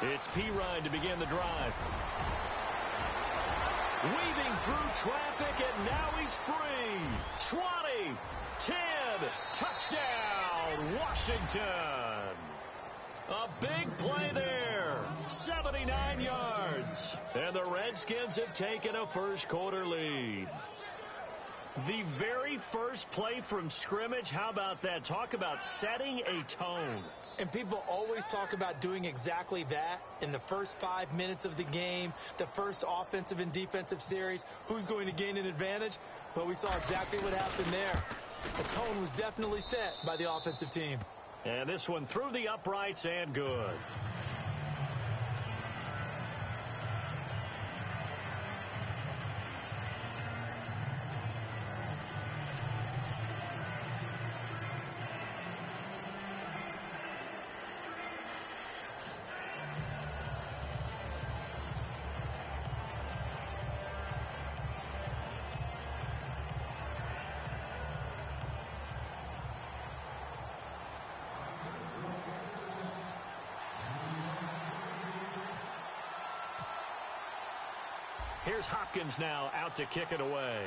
It's Pirine to begin the drive. Weaving through traffic, and now he's free. 20, 10, touchdown, Washington. A big play there, 79 yards. And the Redskins have taken a first-quarter lead. The very first play from scrimmage, how about that? Talk about setting a tone. And people always talk about doing exactly that in the first 5 minutes of the game, the first offensive and defensive series. Who's going to gain an advantage? Well, we saw exactly what happened there. The tone was definitely set by the offensive team. And this one through the uprights and good. Here's Hopkins now out to kick it away.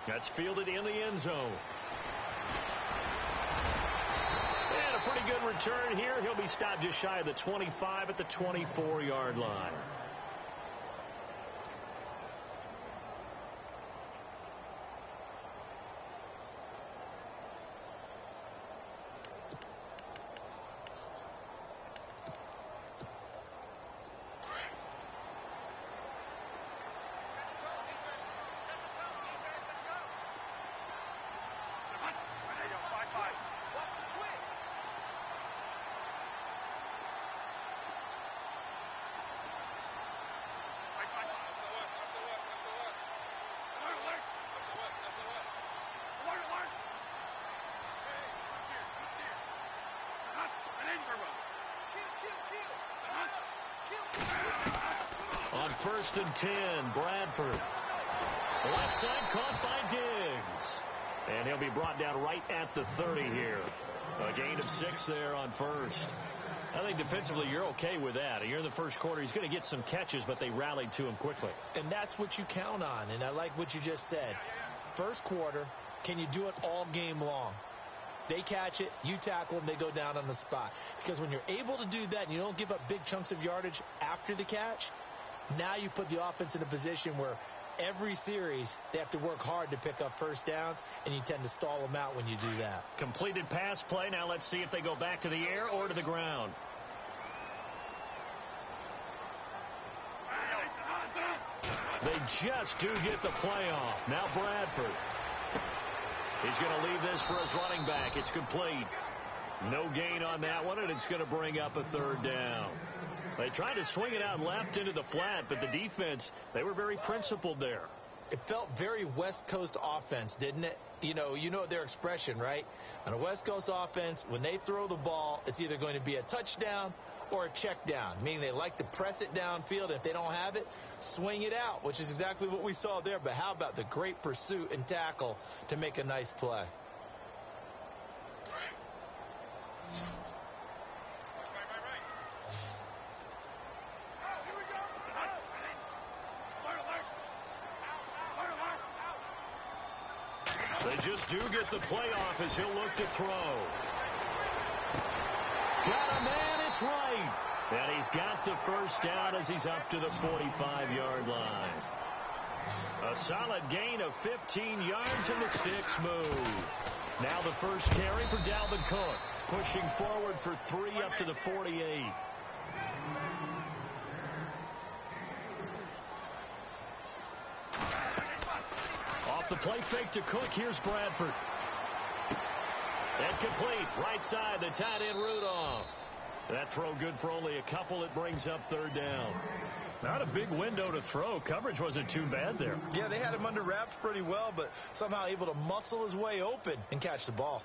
That's fielded in the end zone. And a pretty good return here. He'll be stopped just shy of the 25 at the 24-yard line. On 1st and 10, Bradford. Left side caught by Diggs. And he'll be brought down right at the 30 here. A gain of 6 there on first. I think defensively you're okay with that. You're in the first quarter. He's going to get some catches, but they rallied to him quickly. And that's what you count on. And I like what you just said. First quarter, can you do it all game long? They catch it, you tackle them, they go down on the spot. Because when you're able to do that and you don't give up big chunks of yardage after the catch, now you put the offense in a position where every series they have to work hard to pick up first downs, and you tend to stall them out when you do that. Completed pass play. Now let's see if they go back to the air or to the ground. They just do get the play off. Now Bradford. He's going to leave this for his running back. It's complete. No gain on that one, and it's going to bring up a third down. They tried to swing it out left into the flat, but the defense, they were very principled there. It felt very West Coast offense, didn't it? You know their expression, right? On a West Coast offense, when they throw the ball, it's either going to be a touchdown or a check down, meaning they like to press it downfield. If they don't have it, swing it out, which is exactly what we saw there. But how about the great pursuit and tackle to make a nice play? They just do get the playoff as he'll look to throw. Got a man, it's right. And he's got the first down as he's up to the 45-yard line. A solid gain of 15 yards, and the sticks move. Now the first carry for Dalvin Cook. Pushing forward for 3 up to the 48. Off the play fake to Cook, here's Bradford. And complete, right side, the tight end Rudolph. That throw good for only a couple. It brings up third down. Not a big window to throw. Coverage wasn't too bad there. Yeah, they had him under wraps pretty well, but somehow able to muscle his way open and catch the ball.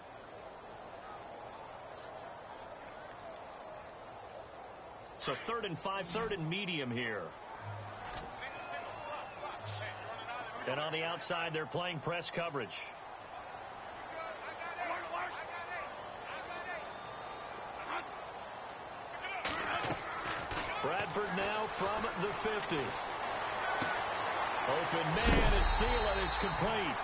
So 3rd and 5, 3rd and medium here. And on the outside, they're playing press coverage. Bradford now from the 50. Open man as Thielen is complete.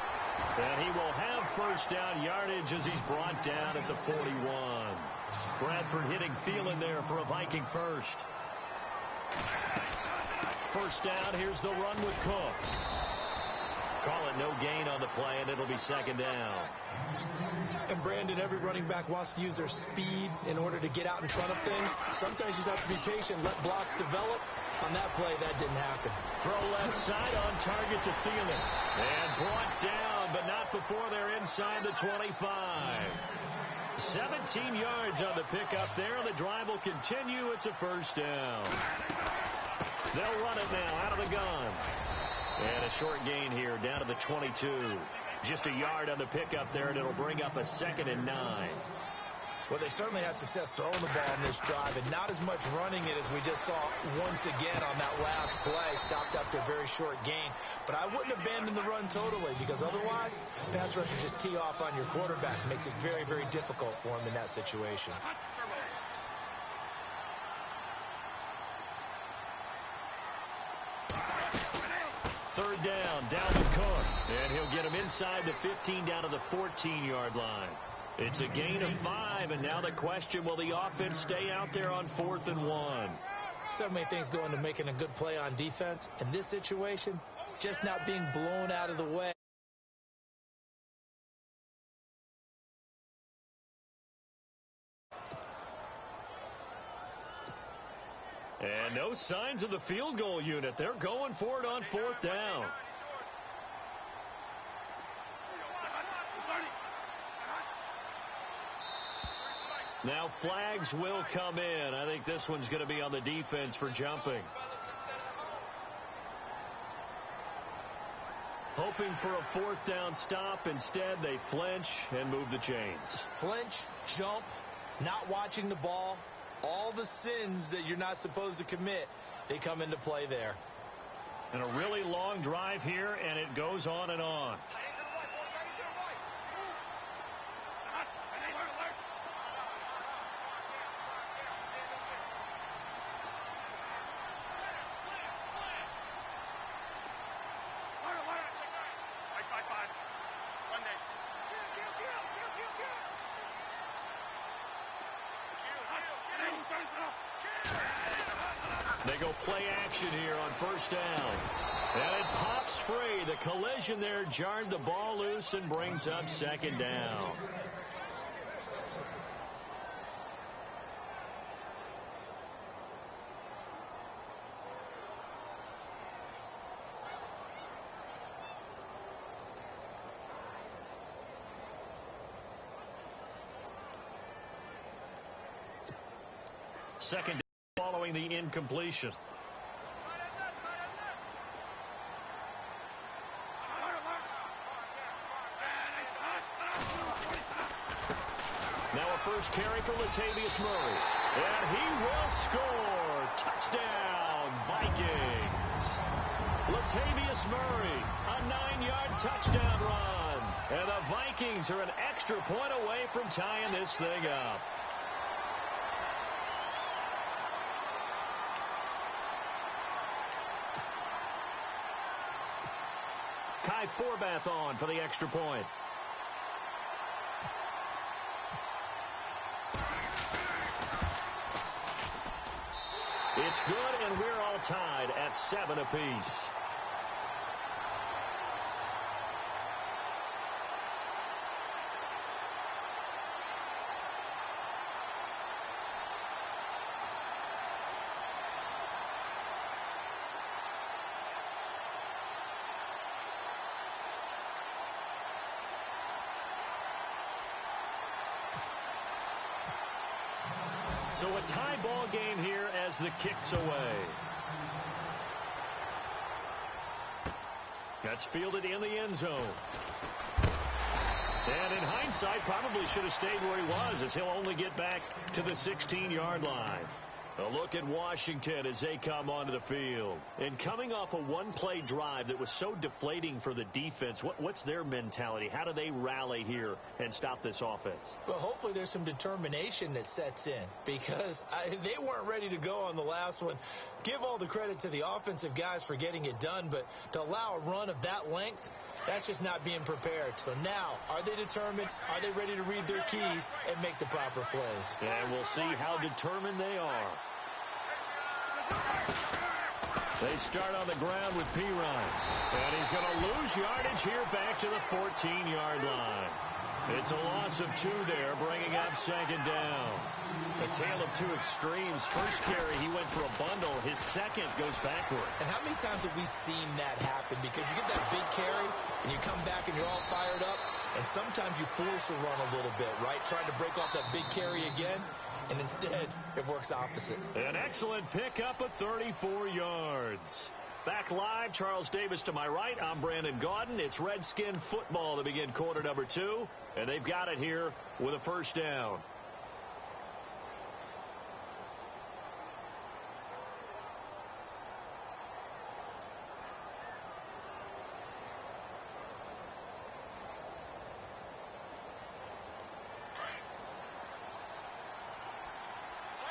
And he will have first down yardage as he's brought down at the 41. Bradford hitting Thielen there for a Viking first. First down, here's the run with Cook. Call it no gain on the play, and it'll be second down. And Brandon, every running back wants to use their speed in order to get out in front of things. Sometimes you just have to be patient, let blocks develop. On that play, that didn't happen. Throw left side on target to Thielen. And brought down, but not before they're inside the 25. 17 yards on the pickup there. The drive will continue. It's a first down. They'll run it now out of the gun. And a short gain here down to the 22. Just a yard on the pickup there, and it'll bring up a 2nd and 9. Well, they certainly had success throwing the ball in this drive, and not as much running it as we just saw once again on that last play. Stopped after a very short gain. But I wouldn't abandon the run totally, because otherwise, pass rushers just tee off on your quarterback. It makes it very, very difficult for him in that situation. Third down, Dalvin Cook. And he'll get him inside the 15 down to the 14-yard line. It's a gain of 5, and now the question, will the offense stay out there on 4th and 1? So many things go into making a good play on defense. In this situation, just not being blown out of the way. And no signs of the field goal unit. They're going for it on 4th down. Now flags will come in. I think this one's going to be on the defense for jumping. Hoping for a 4th down stop. Instead, they flinch and move the chains. Flinch, jump, not watching the ball. All the sins that you're not supposed to commit, they come into play there. And a really long drive here, and it goes on and on. They go play action here on first down. And it pops free. The collision there jarred the ball loose and brings up second down. Second down following the incompletion. Now a first carry for Latavius Murray. And he will score. Touchdown, Vikings. Latavius Murray, a 9-yard touchdown run. And the Vikings are an extra point away from tying this thing up. Kai Forbath on for the extra point. It's good, and we're all tied at 7 apiece. So a tie ball game here as the kick's away. That's fielded in the end zone. And in hindsight, probably should have stayed where he was, as he'll only get back to the 16-yard line. A look at Washington as they come onto the field. And coming off a one-play drive that was so deflating for the defense, what's their mentality? How do they rally here and stop this offense? Well, hopefully there's some determination that sets in, because they weren't ready to go on the last one. give all the credit to the offensive guys for getting it done, but to allow a run of that length, that's just not being prepared. So now, are they determined? Are they ready to read their keys and make the proper plays? And we'll see how determined they are. They start on the ground with Pirine. And he's going to lose yardage here back to the 14-yard line. It's a loss of 2 there, bringing up second down. A tale of two extremes. First carry, he went for a bundle. His second goes backward. And how many times have we seen that happen? Because you get that big carry, and you come back and you're all fired up, and sometimes you force a run a little bit, right? Trying to break off that big carry again, and instead it works opposite. An excellent pickup of 34 yards. Back live, Charles Davis to my right. I'm Brandon Gaudin. It's Redskin football to begin quarter number 2, and they've got it here with a first down.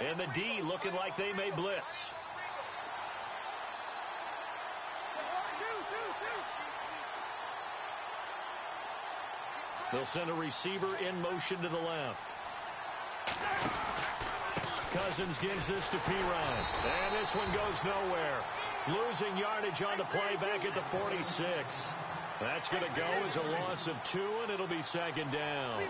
And the D looking like they may blitz. They'll send a receiver in motion to the left. Cousins gives this to Pirine. And this one goes nowhere. Losing yardage on the play back at the 46. That's going to go as a loss of 2, and it'll be second down.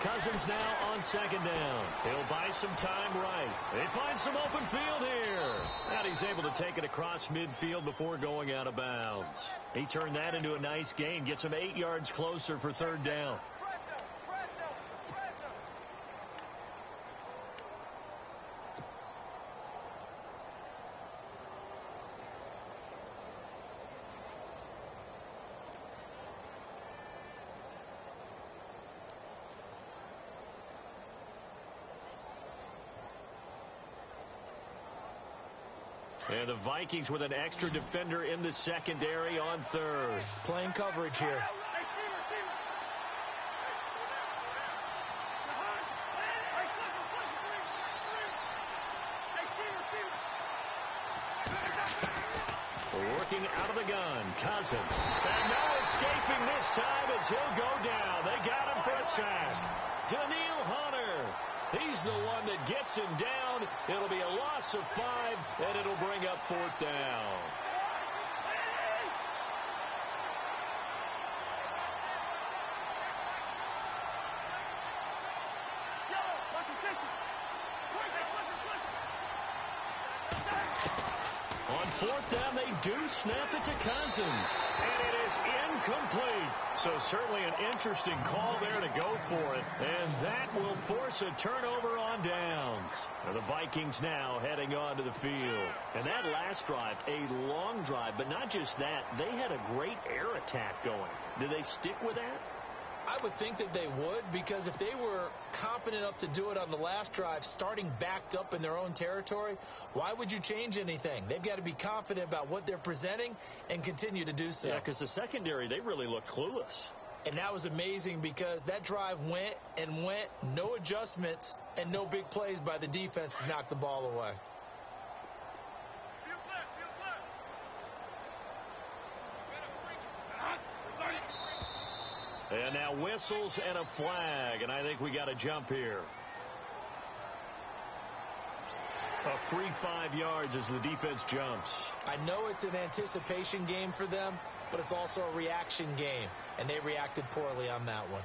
Cousins now on second down. He'll buy some time right. They find some open field here. And he's able to take it across midfield before going out of bounds. He turned that into a nice gain. Gets him 8 yards closer for third down. And the Vikings with an extra defender in the secondary on third. Playing coverage here. Working out of the gun, Cousins. And no escaping this time as he'll go down. They got him for a sack. Daniil Hunter. He's the one that gets him down. It'll be a loss of 5, and it'll bring up fourth down. On fourth down, they do snap it to Cousins. And it is incomplete. So certainly an interesting call there to go for it. And that will force a turnover on downs. And the Vikings now heading onto the field. And that last drive, a long drive. But not just that, they had a great air attack going. Did they stick with that? I would think that they would, because if they were confident enough to do it on the last drive, starting backed up in their own territory, why would you change anything? They've got to be confident about what they're presenting and continue to do so. Yeah, because the secondary, they really looked clueless. And that was amazing because that drive went and went, no adjustments, and no big plays by the defense to knock the ball away. And now whistles and a flag, and I think we got a jump here. A free 5 yards as the defense jumps. I know it's an anticipation game for them, but it's also a reaction game, and they reacted poorly on that one.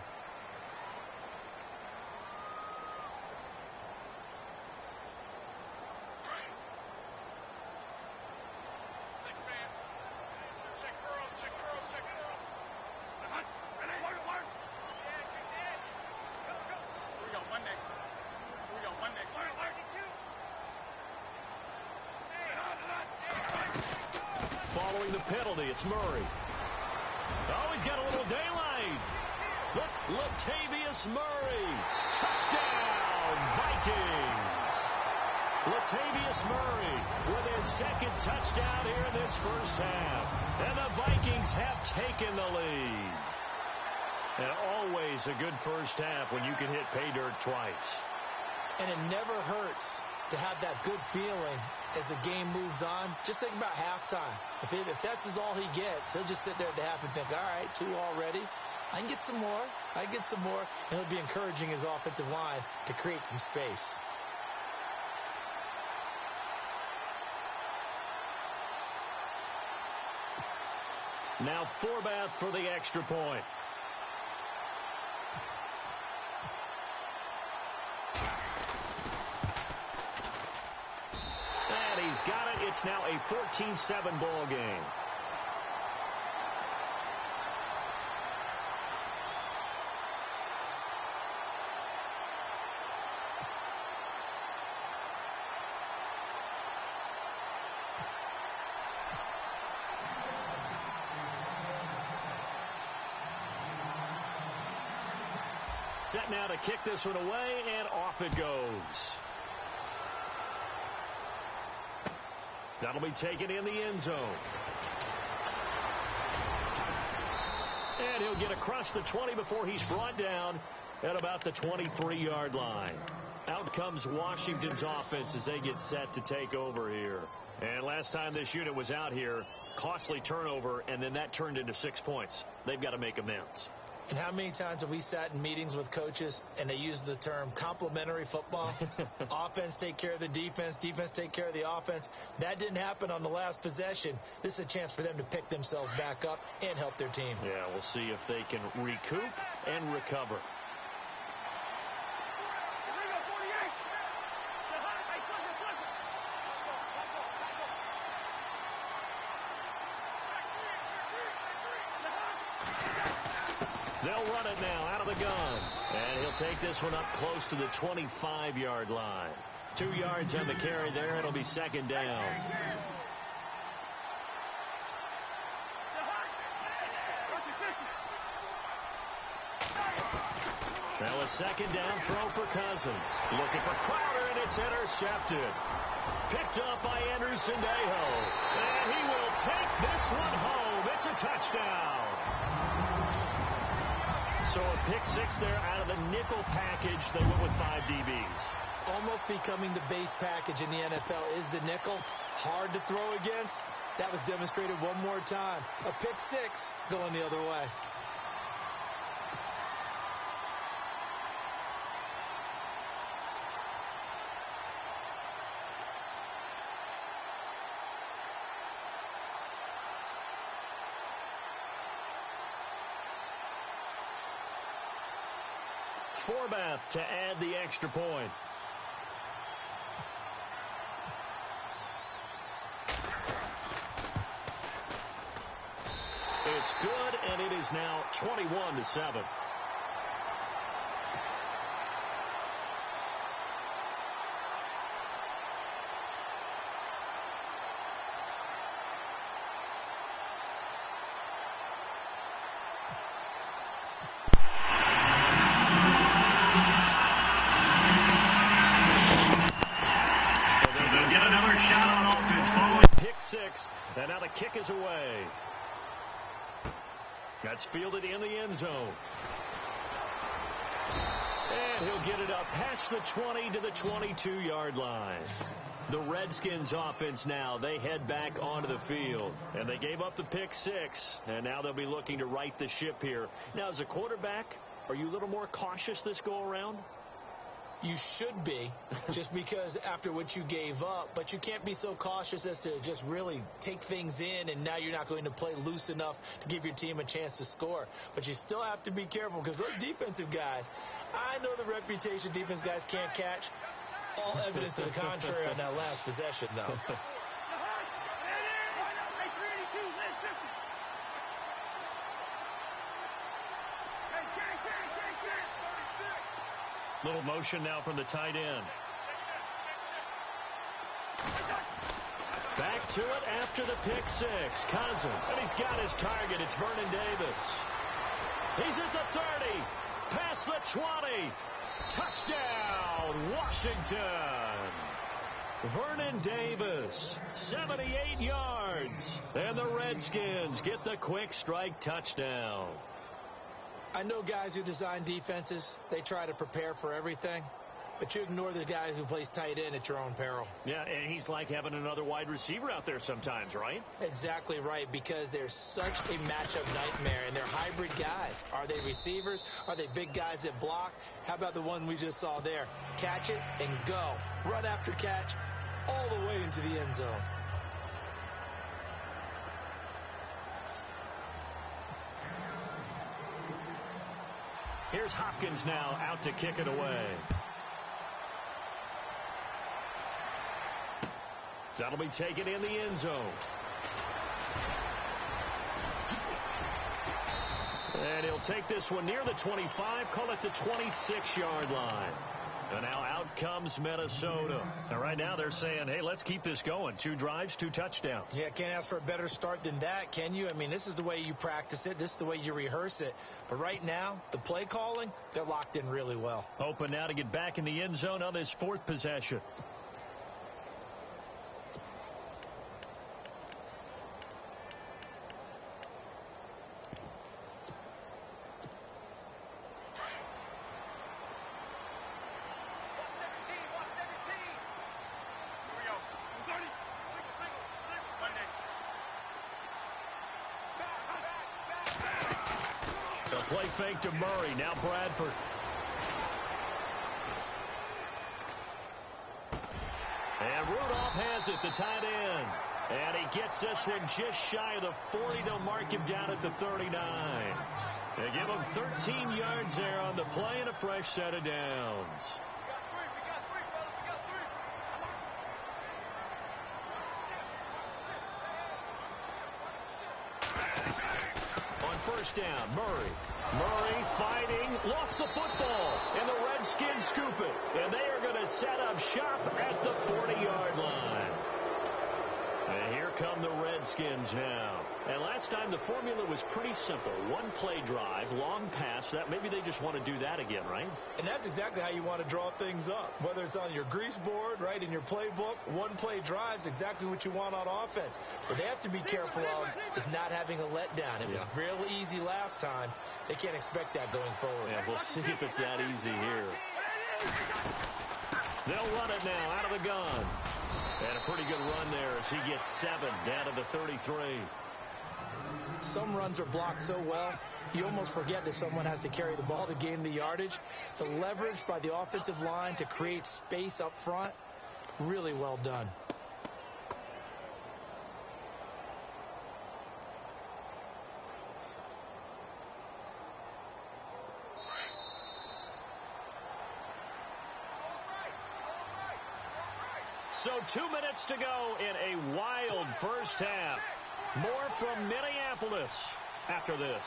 Following the penalty, it's Murray. Oh, he's got a little daylight. Look, Latavius Murray. Touchdown, Vikings. Latavius Murray with his second touchdown here in this first half. And the Vikings have taken the lead. And always a good first half when you can hit pay dirt twice. And it never hurts to have that good feeling as the game moves on. Just think about halftime. If that's all he gets, he'll just sit there at the half and think, all right, 2 already. I can get some more. And he'll be encouraging his offensive line to create some space. Now Forbath for the extra point. And he's got it. It's now a 14-7 ball game. Set now to kick this one away, and off it goes. That'll be taken in the end zone. And he'll get across the 20 before he's brought down at about the 23-yard line. Out comes Washington's offense as they get set to take over here. And last time this unit was out here, costly turnover, and then that turned into 6 points. They've got to make amends. And how many times have we sat in meetings with coaches and they use the term complementary football? Offense take care of the defense, defense take care of the offense. That didn't happen on the last possession. This is a chance for them to pick themselves back up and help their team. Yeah, we'll see if they can recoup and recover. They'll run it now out of the gun. And he'll take this one up close to the 25-yard line. 2 yards on the carry there. It'll be second down. Now a second down throw for Cousins. Looking for Crowder, and it's intercepted. Picked up by Anderson Dejo. And he will take this one home. It's a touchdown. So a pick 6 there out of the nickel package. They went with 5 DBs. Almost becoming the base package in the NFL is the nickel. Hard to throw against. That was demonstrated one more time. A pick 6 going the other way. Forbath to add the extra point. It's good, and it is now 21-7. And now the kick is away. That's fielded in the end zone. And he'll get it up past the 20 to the 22-yard line. The Redskins offense now, they head back onto the field. And they gave up the pick 6. And now they'll be looking to right the ship here. Now, as a quarterback, are you a little more cautious this go-around? You should be, just because after what you gave up, but you can't be so cautious as to just really take things in, and now you're not going to play loose enough to give your team a chance to score. But you still have to be careful, because those defensive guys, I know the reputation defense guys can't catch. All evidence to the contrary on that last possession, though. Little motion now from the tight end. Back to it after the pick 6. Cousins. And he's got his target. It's Vernon Davis. He's at the 30. Past the 20. Touchdown, Washington. Vernon Davis, 78 yards. And the Redskins get the quick strike touchdown. I know guys who design defenses, they try to prepare for everything. but you ignore the guy who plays tight end at your own peril. Yeah, and he's like having another wide receiver out there sometimes, right? Exactly right, because they're such a matchup nightmare, and they're hybrid guys. Are they receivers? Are they big guys that block? How about the one we just saw there? Catch it and go. Run after catch all the way into the end zone. Here's Hopkins now out to kick it away. That'll be taken in the end zone. And he'll take this one near the 25, call it the 26-yard line. And now out comes Minnesota. And right now they're saying, hey, let's keep this going. 2 drives, 2 touchdowns. Yeah, can't ask for a better start than that, can you? I mean, this is the way you practice it. This is the way you rehearse it. But right now, the play calling, they're locked in really well. Open now to get back in the end zone on this 4th possession. Play fake to Murray. Now Bradford. And Rudolph has it, the tight end. And he gets this one just shy of the 40. They'll mark him down at the 39. They give him 13 yards there on the play and a fresh set of downs. First down, Murray. Murray fighting, lost the football, and the Redskins scoop it. And they are going to set up shop at the 40-yard line. And here come the Redskins now. And last time the formula was pretty simple. 1 play drive, long pass. That maybe they just want to do that again, right? And that's exactly how you want to draw things up. Whether it's on your grease board, right, in your playbook, 1 play drive is exactly what you want on offense. What they have to be careful of is not having a letdown. It was real easy last time. They can't expect that going forward. Yeah, we'll see if it's that easy here. They'll run it now out of the gun. And a pretty good run there as he gets 7 down to the 33. Some runs are blocked so well, you almost forget that someone has to carry the ball to gain the yardage. The leverage by the offensive line to create space up front, really well done. So 2 minutes to go in a wild first half. More from Minneapolis after this.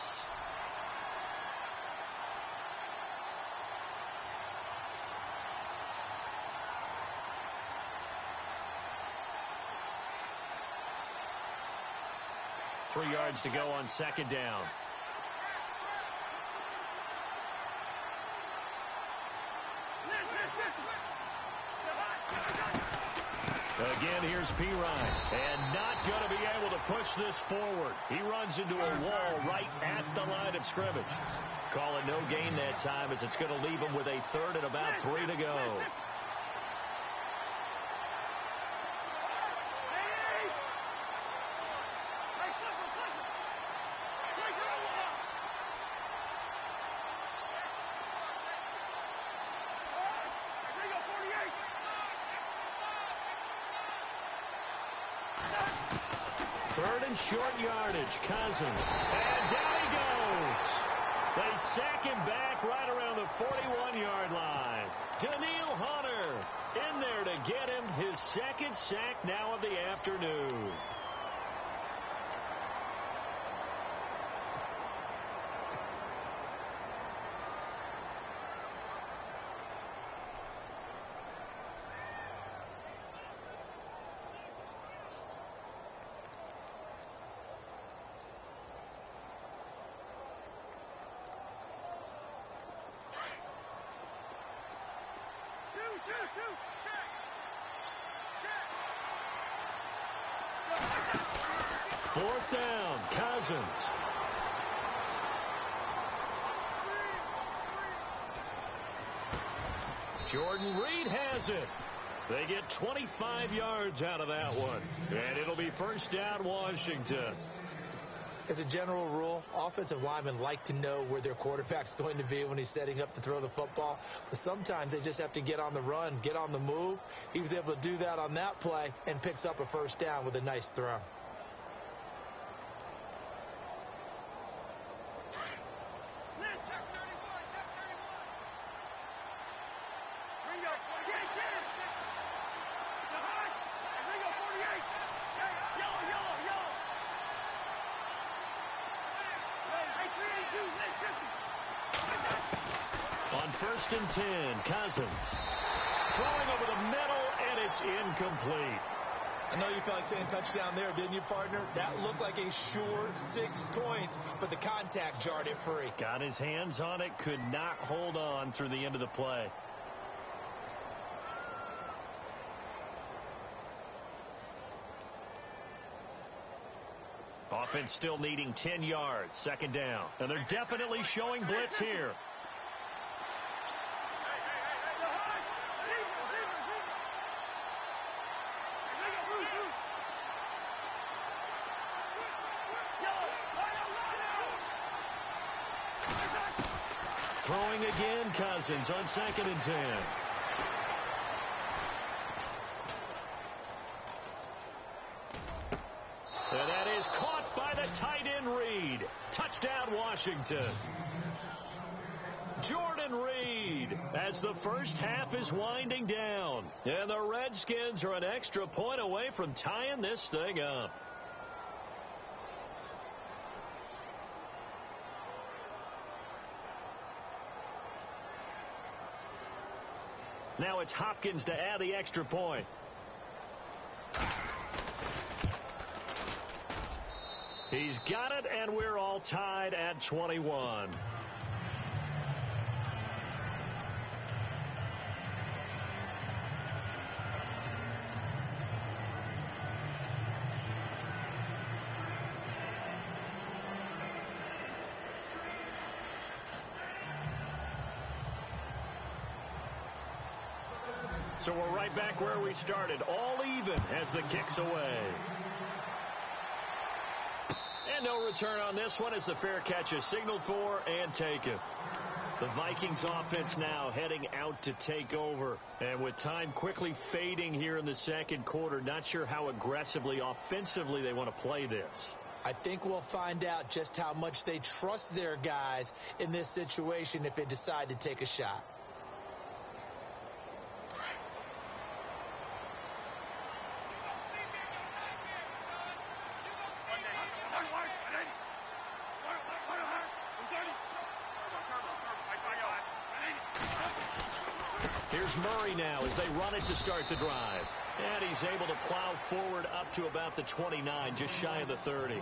Three yards to go on second down. Again, here's P. Ryan, and not going to be able to push this forward. He runs into a wall right at the line of scrimmage. Call it no gain that time as it's going to leave him with a 3rd and about 3 to go. Third and short yardage, Cousins. And down he goes. They sack him back right around the 41-yard line. Daniil Hunter in there to get him his 2nd sack now of the afternoon. Fourth down, Cousins. Jordan Reed has it. They get 25 yards out of that one. And it'll be first down, Washington. As a general rule, offensive linemen like to know where their quarterback's going to be when he's setting up to throw the football. But sometimes they just have to get on the run, get on the move. He was able to do that on that play and picks up a first down with a nice throw. On 1st and 10, Cousins throwing over the middle, and it's incomplete. I know you felt like saying touchdown there, didn't you, partner? That looked like a sure 6 points, but the contact jarred it free. Got his hands on it, could not hold on through the end of the play. Offense still needing 10 yards, 2nd down. And they're definitely showing blitz here. Throwing again, Cousins on 2nd and 10. And that is caught by the tight end Reed. Touchdown, Washington. Jordan Reed as the first half is winding down. And the Redskins are an extra point away from tying this thing up. Now it's Hopkins to add the extra point. He's got it, and we're all tied at 21. So we're right back where we started, all even as the kick's away. And no return on this one as the fair catch is signaled for and taken. The Vikings offense now heading out to take over. And with time quickly fading here in the 2nd quarter, not sure how aggressively, offensively they want to play this. I think we'll find out just how much they trust their guys in this situation if they decide to take a shot. Here's Murray now as they run it to start the drive. And he's able to plow forward up to about the 29, just shy of the 30.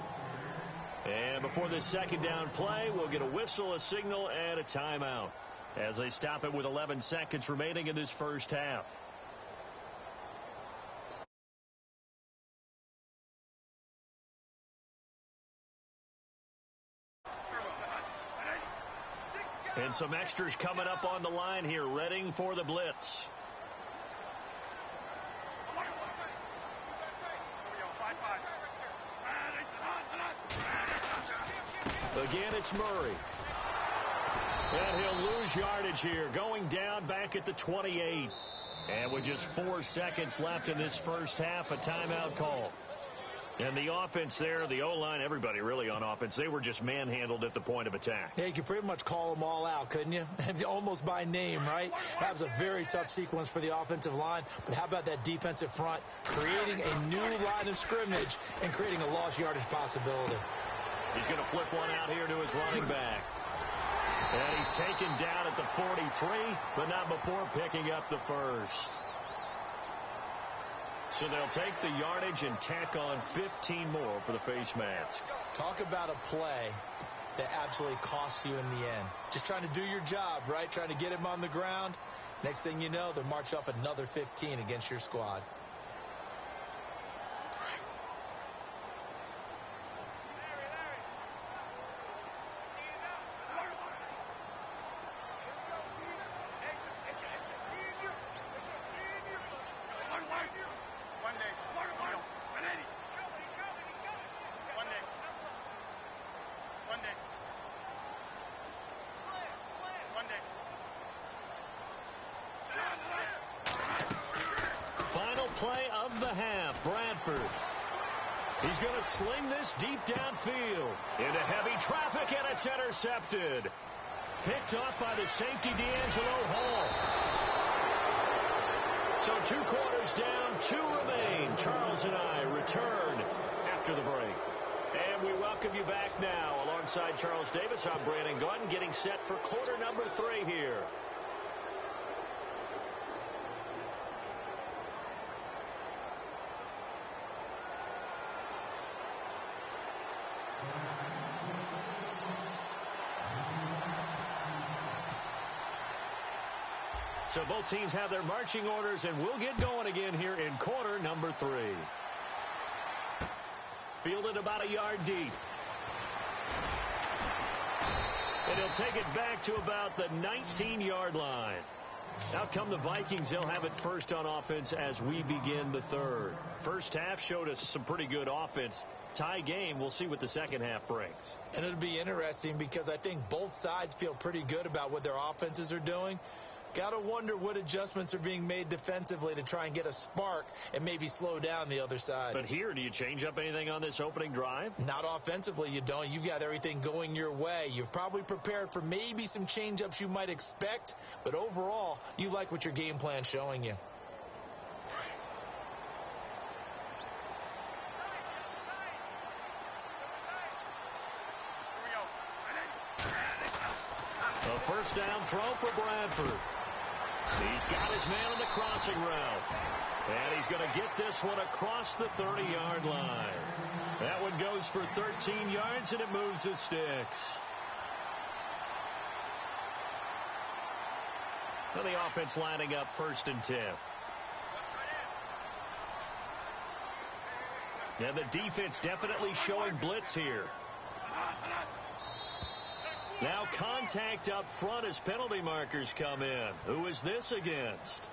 And before this 2nd down play, we'll get a whistle, a signal, and a timeout as they stop it with 11 seconds remaining in this first half. And some extras coming up on the line here, readying for the blitz. Again, it's Murray. And he'll lose yardage here, going down back at the 28. And with just 4 seconds left in this first half, a timeout call. And the offense there, the O-line, everybody really on offense, they were just manhandled at the point of attack. Yeah, you could pretty much call them all out, couldn't you? Almost by name, right? That was a very tough sequence for the offensive line. But how about that defensive front creating a new line of scrimmage and creating a lost yardage possibility? He's going to flip one out here to his running back. And he's taken down at the 43, but not before picking up the first. So they'll take the yardage and tack on 15 more for the face mask. Talk about a play that absolutely costs you in the end. Just trying to do your job, right? Trying to get him on the ground. Next thing you know, they'll march off another 15 against your squad. Bradford. He's going to sling this deep downfield into heavy traffic, and it's intercepted. Picked off by the safety, D'Angelo Hall. So 2 quarters down, 2 remain. Charles and I return after the break. And we welcome you back now. Alongside Charles Davis, I'm Brandon Gaudin, getting set for quarter number 3 here. So both teams have their marching orders, and we'll get going again here in quarter number 3. Fielded about a yard deep. And he'll take it back to about the 19-yard line. Out come the Vikings. They'll have it first on offense as we begin the third. First half showed us some pretty good offense. Tie game. We'll see what the second half brings. And it'll be interesting because I think both sides feel pretty good about what their offenses are doing. Got to wonder what adjustments are being made defensively to try and get a spark and maybe slow down the other side. But here, do you change up anything on this opening drive? Not offensively, you don't. You've got everything going your way. You've probably prepared for maybe some change-ups you might expect, but overall, you like what your game plan's showing you. A first down throw for Bradford. He's got his man on the crossing route. And he's going to get this one across the 30-yard line. That one goes for 13 yards, and it moves the sticks. Now the offense lining up 1st and 10. Now the defense definitely showing blitz here. Now contact up front as penalty markers come in. Who is this against?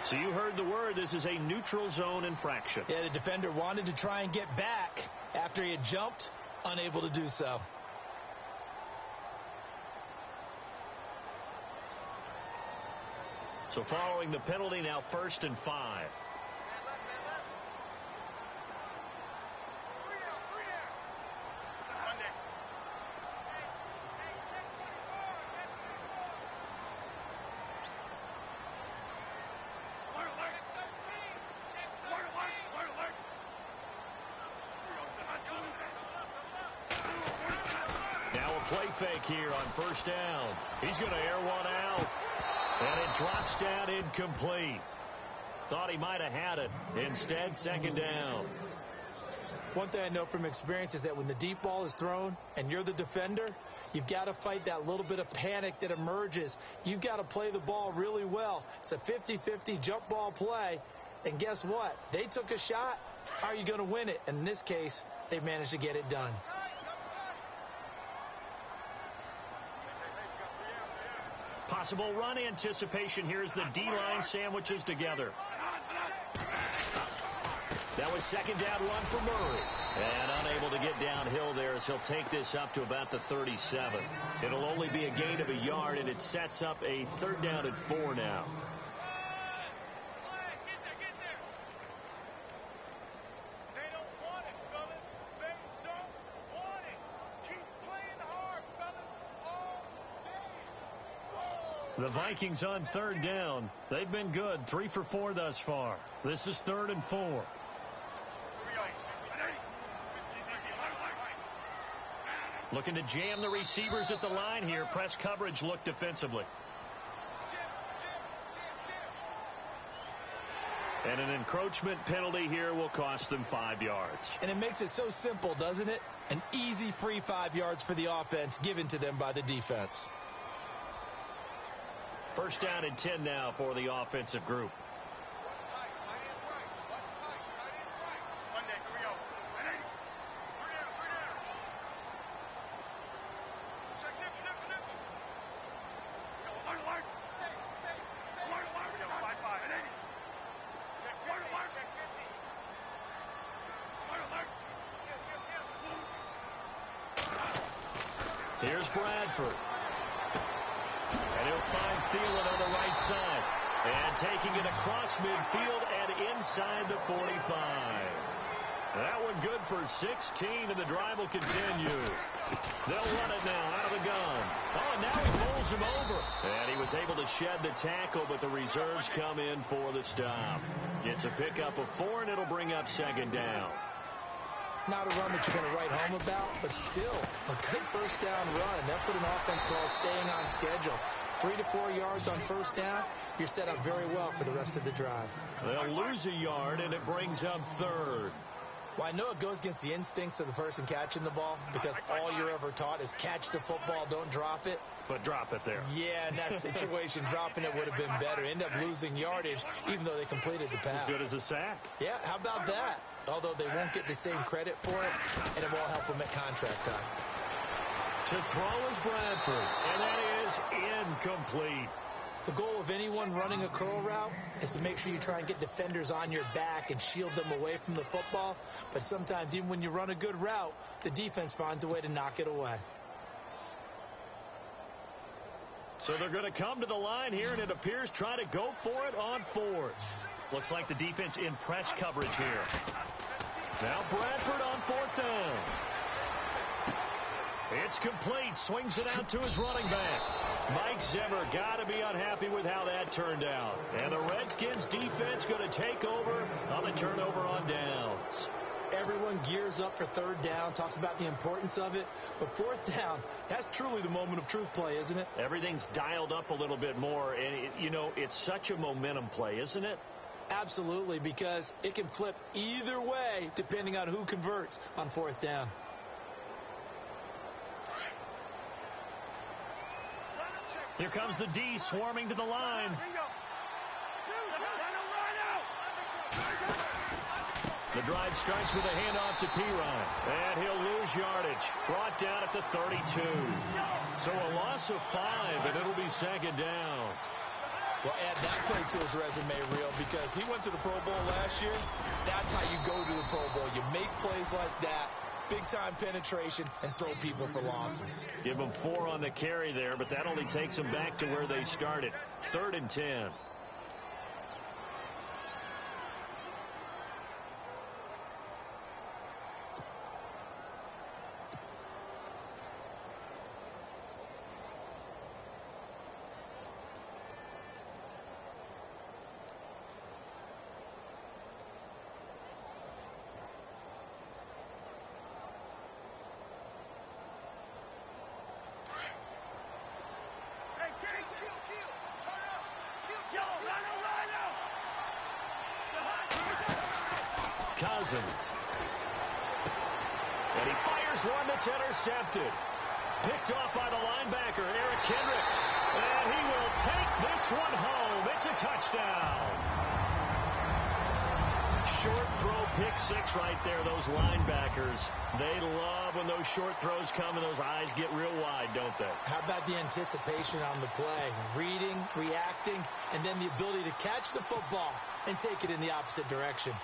So you heard the word. This is a neutral zone infraction. Yeah, the defender wanted to try and get back after he had jumped, unable to do so. So following the penalty, now 1st and 5. Play fake here on 1st down. He's going to air one out. And it drops down incomplete. Thought he might have had it. Instead, 2nd down. One thing I know from experience is that when the deep ball is thrown and you're the defender, you've got to fight that little bit of panic that emerges. You've got to play the ball really well. It's a 50-50 jump ball play. And guess what? They took a shot. How are you going to win it? And in this case, they managed to get it done. Possible run anticipation here as the D-line sandwiches together. That was 2nd down run for Murray. And unable to get downhill there as he'll take this up to about the 37. It'll only be a gain of a yard, and it sets up a 3rd down and 4 now. The Vikings on 3rd down. They've been good. 3 for 4 thus far. This is 3rd and 4. Looking to jam the receivers at the line here. Press coverage look defensively. And an encroachment penalty here will cost them 5 yards. And it makes it so simple, doesn't it? An easy free 5 yards for the offense given to them by the defense. 1st down and 10 now for the offensive group. Here's Bradford. And he'll find Thielen on the right side. And taking it across midfield and inside the 45. That one good for 16, and the drive will continue. They'll run it now out of the gun. Oh, and now he bowls him over. And he was able to shed the tackle, but the reserves come in for the stop. It's a pickup of 4, and it'll bring up second down. Not a run that you're going to write home about, but still a good first down run. That's what an offense calls staying on schedule. 3 to 4 yards on first down, you're set up very well for the rest of the drive. They'll lose a yard, and it brings up third. Well, I know it goes against the instincts of the person catching the ball because all you're ever taught is catch the football, don't drop it. But drop it there. Yeah, in that situation, dropping it would have been better. End up losing yardage, even though they completed the pass. As good as a sack. Yeah, how about that? Although they won't get the same credit for it, and it won't help them at contract time. To throw is Bradford, and that is incomplete. The goal of anyone running a curl route is to make sure you try and get defenders on your back and shield them away from the football. But sometimes, even when you run a good route, the defense finds a way to knock it away. So they're going to come to the line here, and it appears try to go for it on fourth. Looks like the defense in press coverage here. Now Bradford on fourth down. It's complete. Swings it out to his running back. Mike Zimmer got to be unhappy with how that turned out. And the Redskins defense going to take over on the turnover on downs. Everyone gears up for third down, talks about the importance of it. But fourth down, that's truly the moment of truth play, isn't it? Everything's dialed up a little bit more. And, it's such a momentum play, isn't it? Absolutely, because it can flip either way depending on who converts on fourth down. Here comes the D swarming to the line. The drive starts with a handoff to Pirine. And he'll lose yardage. Brought down at the 32. So a loss of 5, and it'll be second down. Well, add that play to his resume reel because he went to the Pro Bowl last year. That's how you go to the Pro Bowl. You make plays like that, big-time penetration, and throw people for losses. Give them 4 on the carry there, but that only takes them back to where they started. 3rd and 10. Cousins. And he fires one that's intercepted. Picked off by the linebacker, Eric Kendricks. And he will take this one home. It's a touchdown. Short throw, pick 6 right there. Those linebackers, they love when those short throws come and those eyes get real wide, don't they? How about the anticipation on the play? Reading, reacting, and then the ability to catch the football and take it in the opposite direction.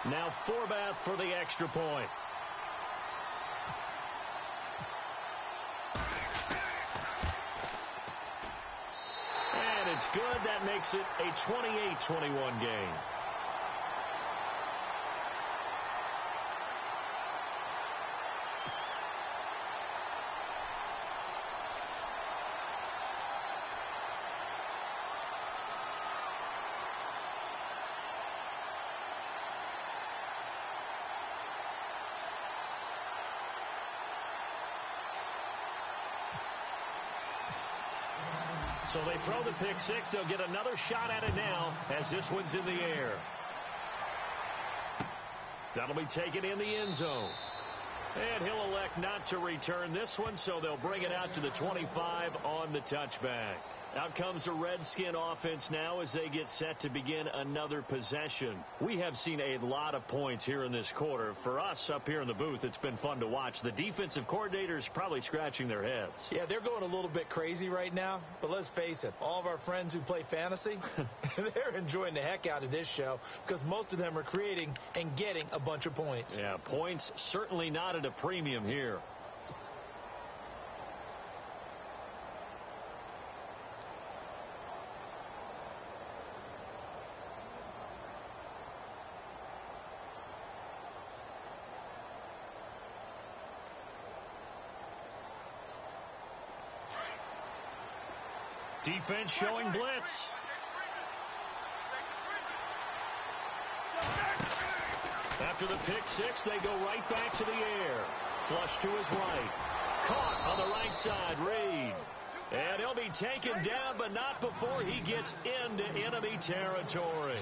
Now Forbath for the extra point. And it's good. That makes it a 28-21 game. So they throw the pick 6. They'll get another shot at it now as this one's in the air. That'll be taken in the end zone. And he'll elect not to return this one, so they'll bring it out to the 25 on the touchback. Out comes the Redskin offense now as they get set to begin another possession. We have seen a lot of points here in this quarter. For us up here in the booth, it's been fun to watch. The defensive coordinators probably scratching their heads. Yeah, they're going a little bit crazy right now. But let's face it, all of our friends who play fantasy, they're enjoying the heck out of this show because most of them are creating and getting a bunch of points. Yeah, points certainly not at a premium here. Defense showing blitz. After the pick six, they go right back to the air. Flush to his right. Caught on the right side, Reed. And he'll be taken down, but not before he gets into enemy territory.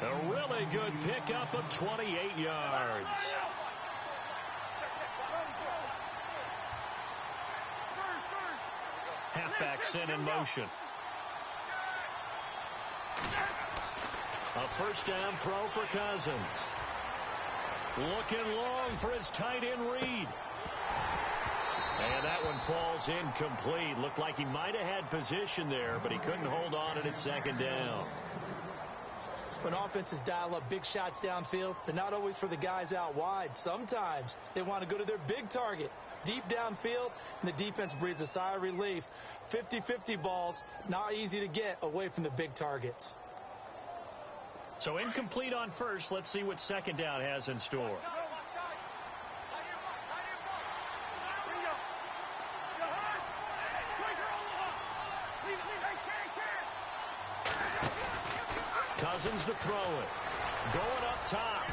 A really good pickup of 28 yards. Halfback sent in motion. A first down throw for Cousins. Looking long for his tight end, Reed. And that one falls incomplete. Looked like he might have had position there, but he couldn't hold on at second down. When offenses dial up big shots downfield, they're not always for the guys out wide. Sometimes they want to go to their big target, deep downfield, and the defense breathes a sigh of relief. 50-50 balls, not easy to get away from the big targets. So incomplete on first. Let's see what second down has in store. Cousins to throw it. Going up top.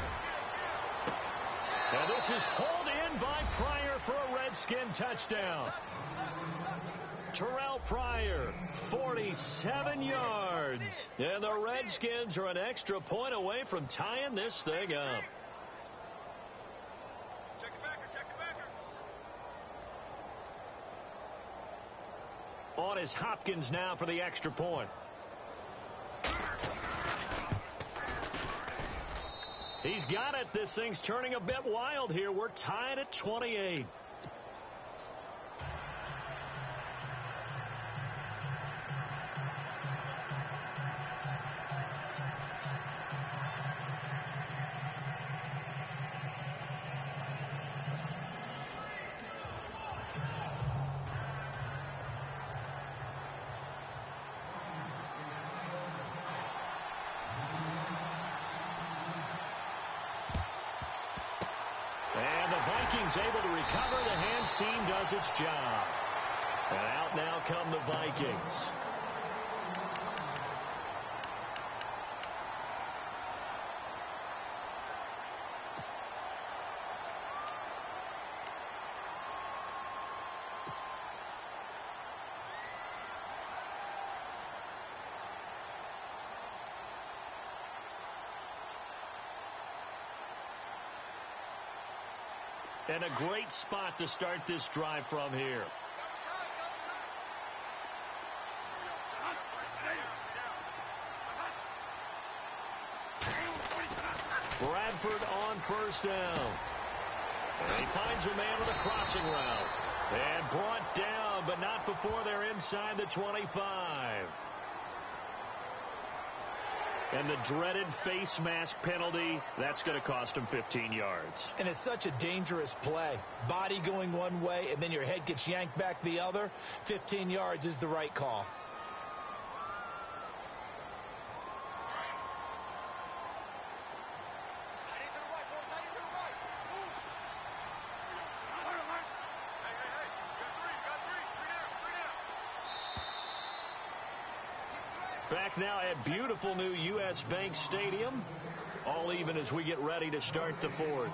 And this is pulled in by Pryor for a Redskin touchdown. Terrell Pryor, 47 yards. And the Redskins are an extra point away from tying this thing up. Check the backer, check the backer. On is Hopkins now for the extra point. He's got it. This thing's turning a bit wild here. We're tied at 28. Able to recover. The hands team does its job. And out now come the Vikings. And a great spot to start this drive from here. Bradford on first down. And he finds a man with a crossing route. And brought down, but not before they're inside the 25. And the dreaded face mask penalty, that's going to cost him 15 yards. And it's such a dangerous play. Body going one way, and then your head gets yanked back the other. 15 yards is the right call. Back now at beautiful new U.S. Bank Stadium. All even as we get ready to start the fourth.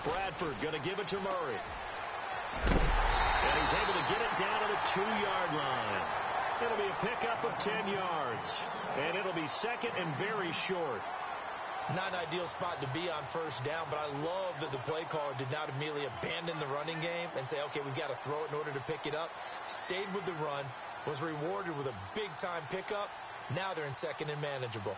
Bradford going to give it to Murray. And he's able to get it down to the 2-yard line. It'll be a pickup of 10 yards. And it'll be second and very short. Not an ideal spot to be on first down, but I love that the play caller did not immediately abandon the running game and say, okay, we've got to throw it in order to pick it up. Stayed with the run, was rewarded with a big-time pickup. Now they're in second and manageable.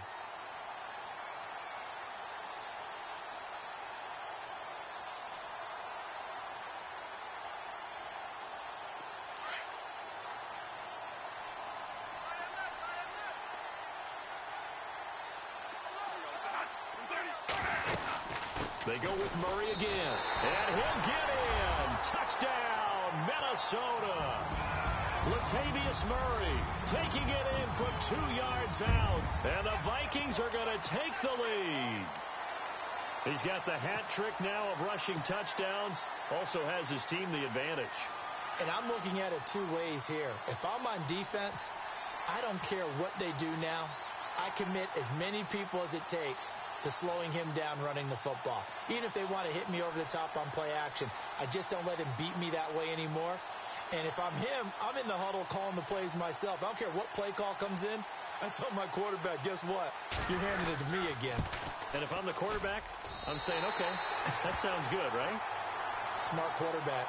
They go with Murray again. And he'll get in. Touchdown, Minnesota. Latavius Murray taking it in from 2 yards out. And the Vikings are going to take the lead. He's got the hat trick now of rushing touchdowns. Also has his team the advantage. And I'm looking at it 2 ways here. If I'm on defense, I don't care what they do now. I commit as many people as it takes to slowing him down running the football. Even if they want to hit me over the top on play action, I just don't let him beat me that way anymore. And if I'm him, I'm in the huddle calling the plays myself. I don't care what play call comes in. I tell my quarterback, guess what? You're handing it to me again. And if I'm the quarterback, I'm saying, okay, that sounds good, right? Smart quarterback.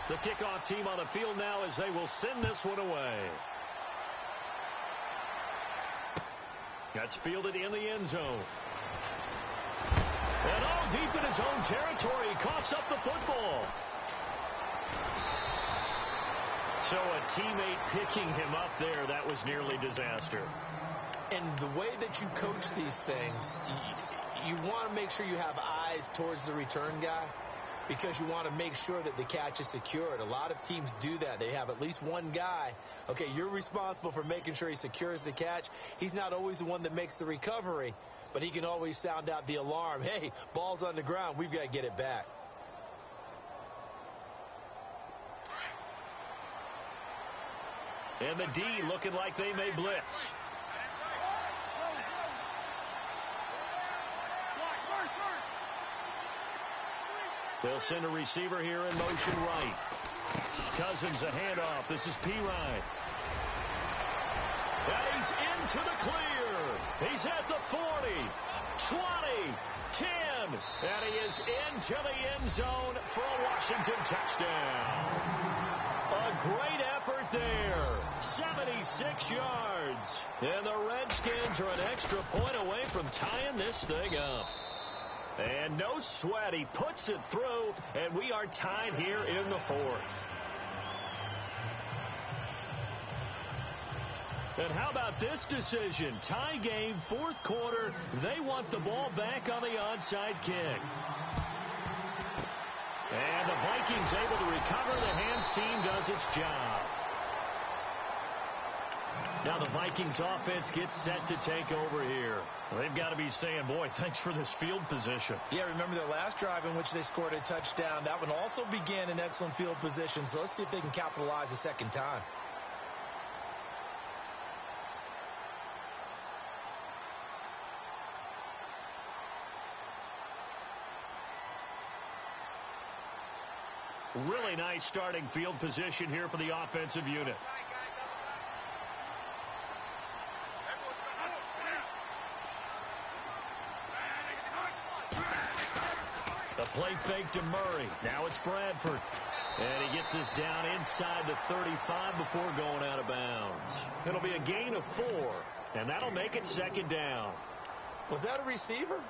The kickoff team on the field now as they will send this one away. That's fielded in the end zone. And all deep in his own territory, he coughs up the football. So a teammate picking him up there, that was nearly disaster. And the way that you coach these things, you want to make sure you have eyes towards the return guy, because you want to make sure that the catch is secured. A lot of teams do that. They have at least one guy. Okay, you're responsible for making sure he secures the catch. He's not always the one that makes the recovery, but he can always sound out the alarm. Hey, ball's on the ground. We've got to get it back. And the D looking like they may blitz. They'll send a receiver here in motion right. Cousins a handoff. This is Pirine. And he's into the clear. He's at the 40, 20, 10. And he is into the end zone for a Washington touchdown. A great effort there. 76 yards. And the Redskins are an extra point away from tying this thing up. And no sweat, he puts it through, and we are tied here in the 4th. And how about this decision? Tie game, 4th quarter. They want the ball back on the onside kick. And the Vikings able to recover. The hands team does its job. Now the Vikings offense gets set to take over here. They've got to be saying, boy, thanks for this field position. Yeah, remember their last drive in which they scored a touchdown. That one also began in excellent field position. So let's see if they can capitalize a second time. Really nice starting field position here for the offensive unit. The play fake to Murray. Now it's Bradford. And he gets this down inside the 35 before going out of bounds. It'll be a gain of 4, and that'll make it 2nd down. Was that a receiver?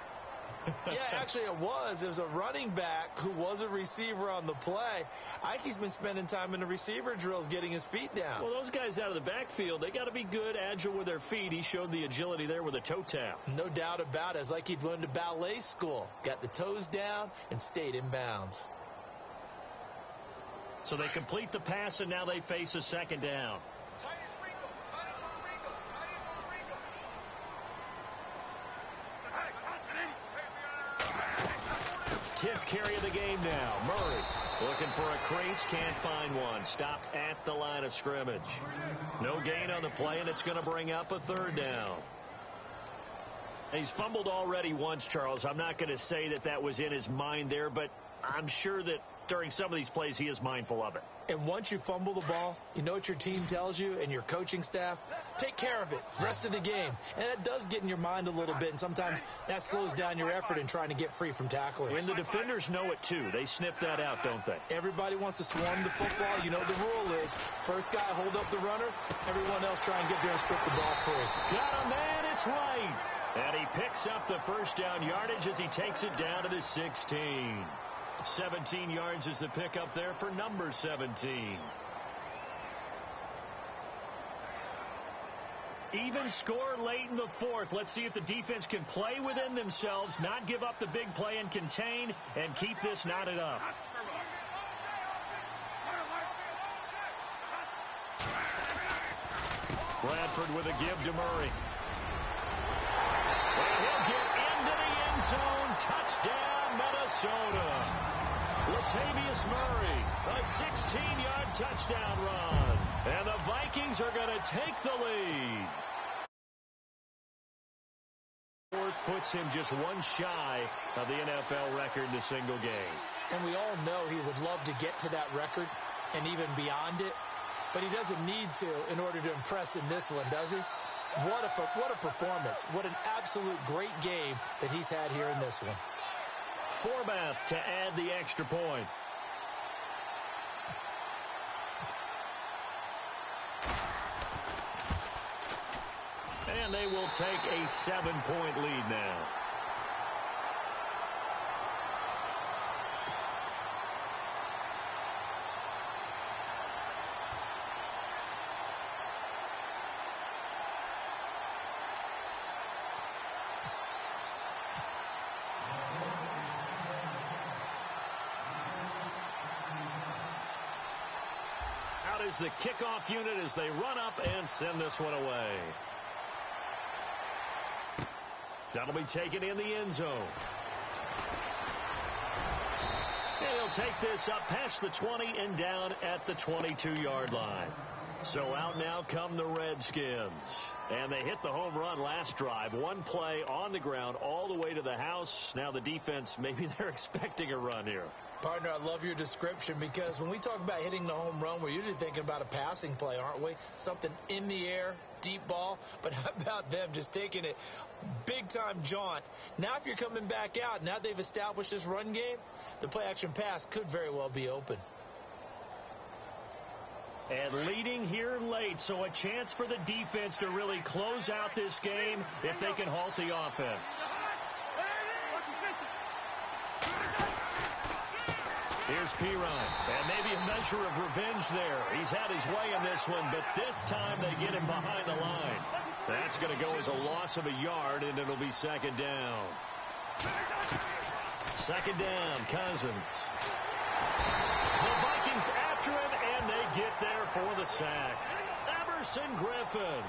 Yeah, actually it was. There was a running back who was a receiver on the play. I think he's been spending time in the receiver drills getting his feet down. Well, those guys out of the backfield, they got to be good, agile with their feet. He showed the agility there with a toe tap. No doubt about it. It's like he'd went to ballet school. Got the toes down and stayed in bounds. So they complete the pass, and now they face a 2nd down. Tenth carry of the game now. Murray looking for a crease, can't find one. Stopped at the line of scrimmage. No gain on the play, and it's going to bring up a 3rd down. He's fumbled already once, Charles. I'm not going to say that that was in his mind there, but I'm sure that during some of these plays, he is mindful of it. And once you fumble the ball, you know what your team tells you and your coaching staff? Take care of it rest of the game. And it does get in your mind a little bit, and sometimes that slows down your effort in trying to get free from tacklers. And the defenders know it, too. They sniff that out, don't they? Everybody wants to swarm the football. You know the rule is first guy hold up the runner, everyone else try and get there and strip the ball free. Got a man, it's right. And he picks up the first down yardage as he takes it down to the 16. 17 yards is the pickup there for number 17. Even score late in the fourth. Let's see if the defense can play within themselves, not give up the big play and contain, and keep this knotted up. Bradford with a give to Murray. And he'll get into the end zone. Touchdown, Minnesota. Latavius Murray, a 16-yard touchdown run. And the Vikings are going to take the lead. Fourth puts him just one shy of the NFL record in a single game. And we all know he would love to get to that record and even beyond it. But he doesn't need to in order to impress in this one, does he? What a performance. What an absolute great game that he's had here in this one. Forbath to add the extra point. And they will take a 7-point lead now. Is the kickoff unit as they run up and send this one away. That'll be taken in the end zone. And he'll take this up past the 20 and down at the 22-yard line. So out now come the Redskins. And they hit the home run last drive. One play on the ground all the way to the house. Now the defense, maybe they're expecting a run here. Partner, I love your description because when we talk about hitting the home run, we're usually thinking about a passing play, aren't we? Something in the air, deep ball. But how about them just taking it big-time jaunt? Now if you're coming back out, now they've established this run game, the play-action pass could very well be open. And leading here late, so a chance for the defense to really close out this game if they can halt the offense. Here's Piron, and maybe a measure of revenge there. He's had his way in this one, but this time they get him behind the line. That's going to go as a loss of a yard, and it'll be second down. Second down, Cousins. The Vikings after him, and they get there for the sack. Emerson Griffin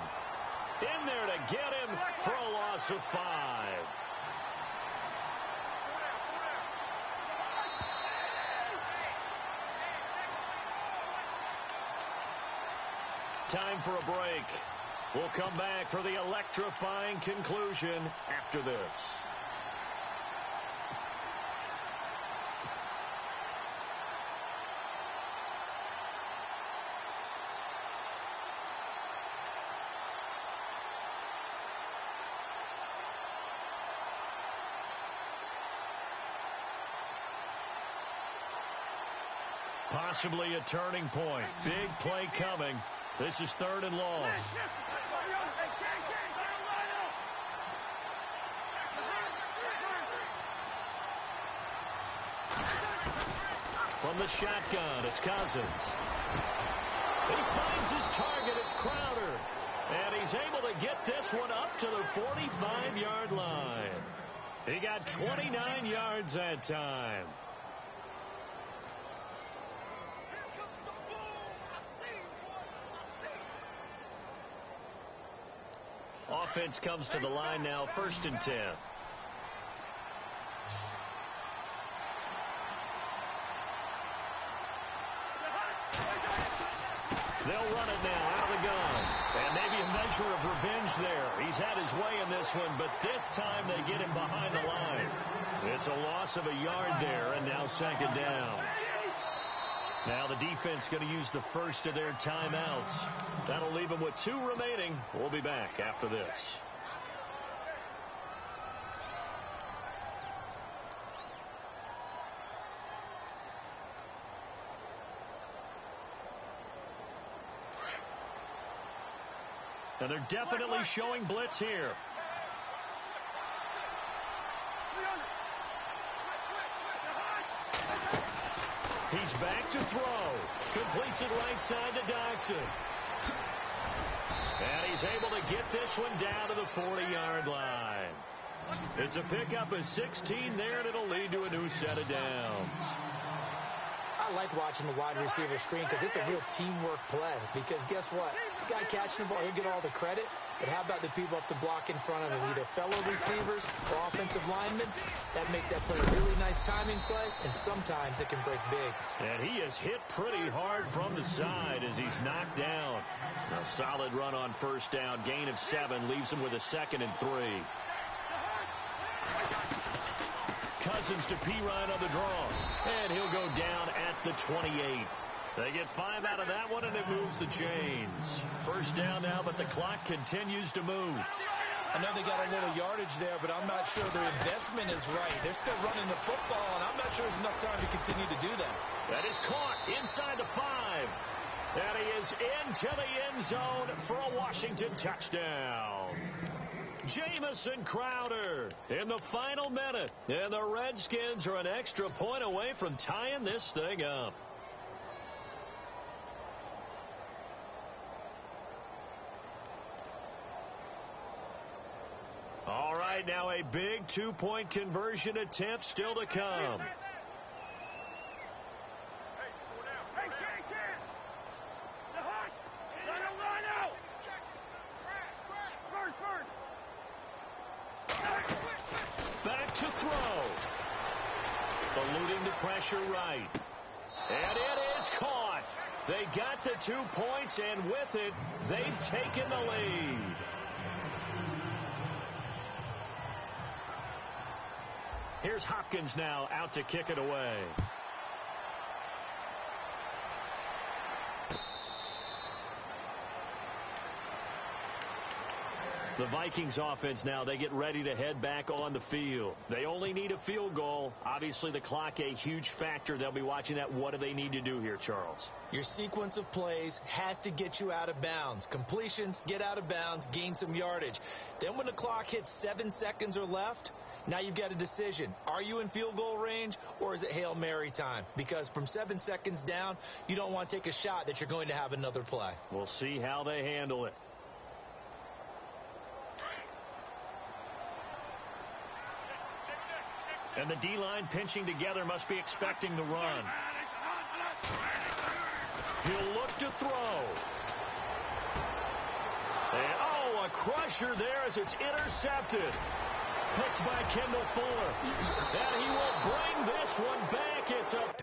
in there to get him for a loss of 5. Time for a break. We'll come back for the electrifying conclusion after this. Possibly a turning point. Big play coming. This is 3rd and long. From the shotgun, it's Cousins. He finds his target. It's Crowder. And he's able to get this one up to the 45-yard line. He got 29 yards that time. Offense comes to the line now, 1st and 10. They'll run it now out of the gun. And maybe a measure of revenge there. He's had his way in this one, but this time they get him behind the line. It's a loss of a yard there, and now second down. Now the defense going to use the first of their timeouts. That'll leave them with 2 remaining. We'll be back after this. And they're definitely showing blitz here. He's back to throw. Completes it right side to Dodson. And he's able to get this one down to the 40-yard line. It's a pickup of 16 there, and it'll lead to a new set of downs. I like watching the wide receiver screen because it's a real teamwork play. Because guess what? The guy catching the ball, he'll get all the credit. But how about the people up to block in front of him, either fellow receivers or offensive linemen? That makes that play a really nice timing play, and sometimes it can break big. And he is hit pretty hard from the side as he's knocked down. A solid run on first down. Gain of 7 leaves him with a 2nd and 3. Cousins to Pirine on the draw. And he'll go down at the 28. They get 5 out of that one, and it moves the chains. First down now, but the clock continues to move. I know they got a little yardage there, but I'm not sure their investment is right. They're still running the football, and I'm not sure there's enough time to continue to do that. That is caught inside the 5. And he is into the end zone for a Washington touchdown. Jamison Crowder in the final minute. And the Redskins are an extra point away from tying this thing up. All right, now a big 2-point conversion attempt still to come. Back to throw. Eluding the pressure right. And it is caught. They got the 2 points, and with it, they've taken the lead. Here's Hopkins now out to kick it away. The Vikings offense now, they get ready to head back on the field. They only need a field goal. Obviously, the clock a huge factor. They'll be watching that. What do they need to do here, Charles? Your sequence of plays has to get you out of bounds. Completions, get out of bounds, gain some yardage. Then when the clock hits 7 seconds or left, now you've got a decision. Are you in field goal range, or is it Hail Mary time? Because from 7 seconds down, you don't want to take a shot that you're going to have another play. We'll see how they handle it. And the D-line pinching together, must be expecting the run. He'll look to throw. And, a crusher there as it's intercepted. Picked by Kendall Fuller. And he will bring this one back. It's a